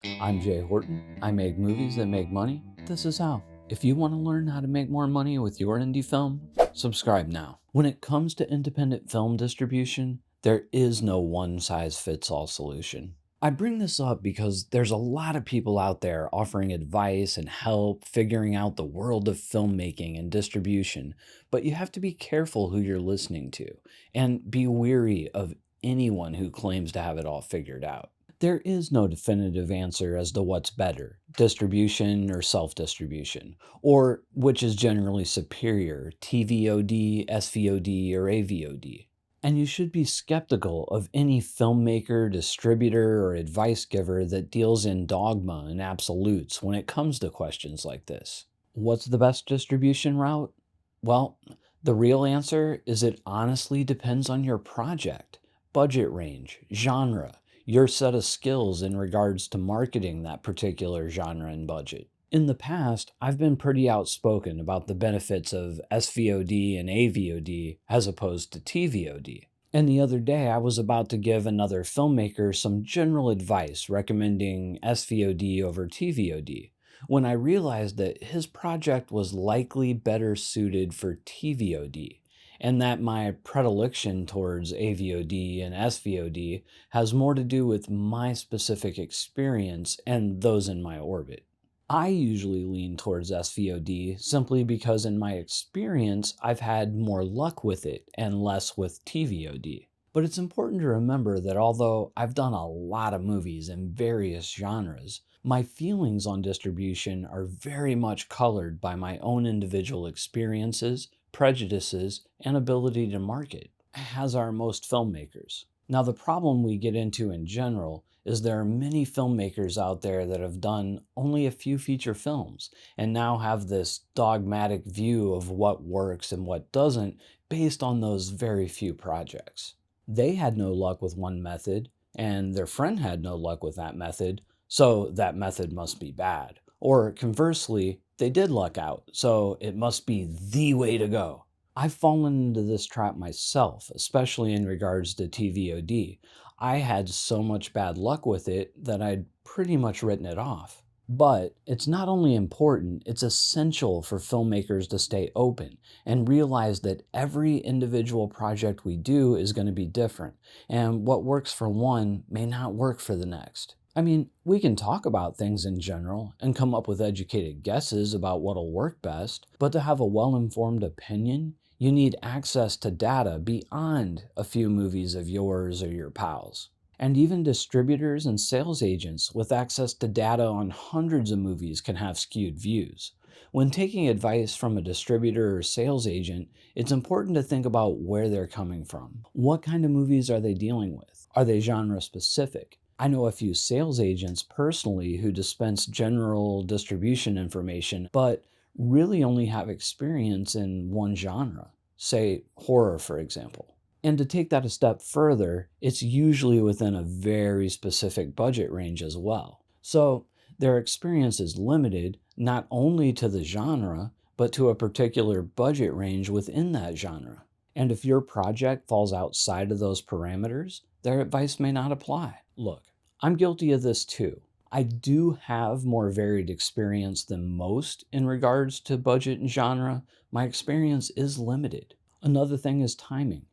I'm Jay Horton. I make movies that make money. This is how. If you want to learn how to make more money with your indie film, subscribe now. When it comes to independent film distribution, there is no one-size-fits-all solution. I bring this up because there's a lot of people out there offering advice and help figuring out the world of filmmaking and distribution, but you have to be careful who you're listening to and be wary of anyone who claims to have it all figured out. There is no definitive answer as to what's better, distribution or self-distribution, or which is generally superior, TVOD, SVOD, or AVOD. And you should be skeptical of any filmmaker, distributor, or advice giver that deals in dogma and absolutes when it comes to questions like this. What's the best distribution route? Well, the real answer is it honestly depends on your project, budget range, genre, your set of skills in regards to marketing that particular genre and budget. In the past, I've been pretty outspoken about the benefits of SVOD and AVOD as opposed to TVOD. And the other day, I was about to give another filmmaker some general advice recommending SVOD over TVOD, when I realized that his project was likely better suited for TVOD, and that my predilection towards AVOD and SVOD has more to do with my specific experience and those in my orbit. I usually lean towards SVOD simply because in my experience I've had more luck with it and less with TVOD. But it's important to remember that although I've done a lot of movies in various genres, my feelings on distribution are very much colored by my own individual experiences, prejudices, and ability to market, as are most filmmakers. Now, the problem we get into in general is there are many filmmakers out there that have done only a few feature films and now have this dogmatic view of what works and what doesn't based on those very few projects. They had no luck with one method, and their friend had no luck with that method, so that method must be bad. Or conversely, they did luck out, so it must be the way to go. I've fallen into this trap myself, especially in regards to TVOD. I had so much bad luck with it that I'd pretty much written it off. But it's not only important, it's essential for filmmakers to stay open and realize that every individual project we do is going to be different, and what works for one may not work for the next. I mean, we can talk about things in general and come up with educated guesses about what'll work best, but to have a well-informed opinion, you need access to data beyond a few movies of yours or your pals. And even distributors and sales agents with access to data on hundreds of movies can have skewed views. When taking advice from a distributor or sales agent, it's important to think about where they're coming from. What kind of movies are they dealing with? Are they genre specific? I know a few sales agents personally who dispense general distribution information, but really only have experience in one genre, say horror, for example. And to take that a step further, it's usually within a very specific budget range as well. So their experience is limited not only to the genre, but to a particular budget range within that genre. And if your project falls outside of those parameters, their advice may not apply. Look, I'm guilty of this too. I do have more varied experience than most in regards to budget and genre. My experience is limited. Another thing is timing.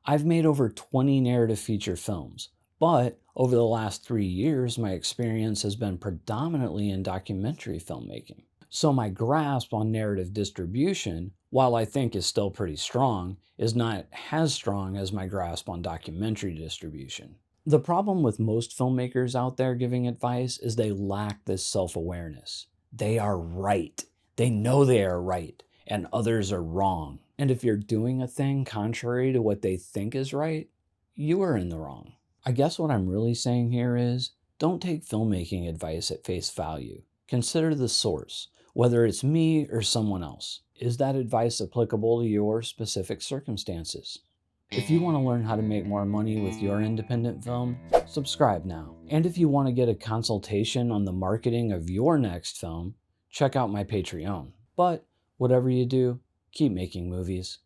I've made over 20 narrative feature films, but over the last 3 years, my experience has been predominantly in documentary filmmaking. So my grasp on narrative distribution, while I think is still pretty strong, is not as strong as my grasp on documentary distribution. The problem with most filmmakers out there giving advice is they lack this self-awareness. They are right. They know they are right, and others are wrong. And if you're doing a thing contrary to what they think is right, you are in the wrong. I guess what I'm really saying here is, don't take filmmaking advice at face value. Consider the source, whether it's me or someone else. Is that advice applicable to your specific circumstances? If you want to learn how to make more money with your independent film, subscribe now. And if you want to get a consultation on the marketing of your next film, check out my Patreon. But whatever you do, keep making movies.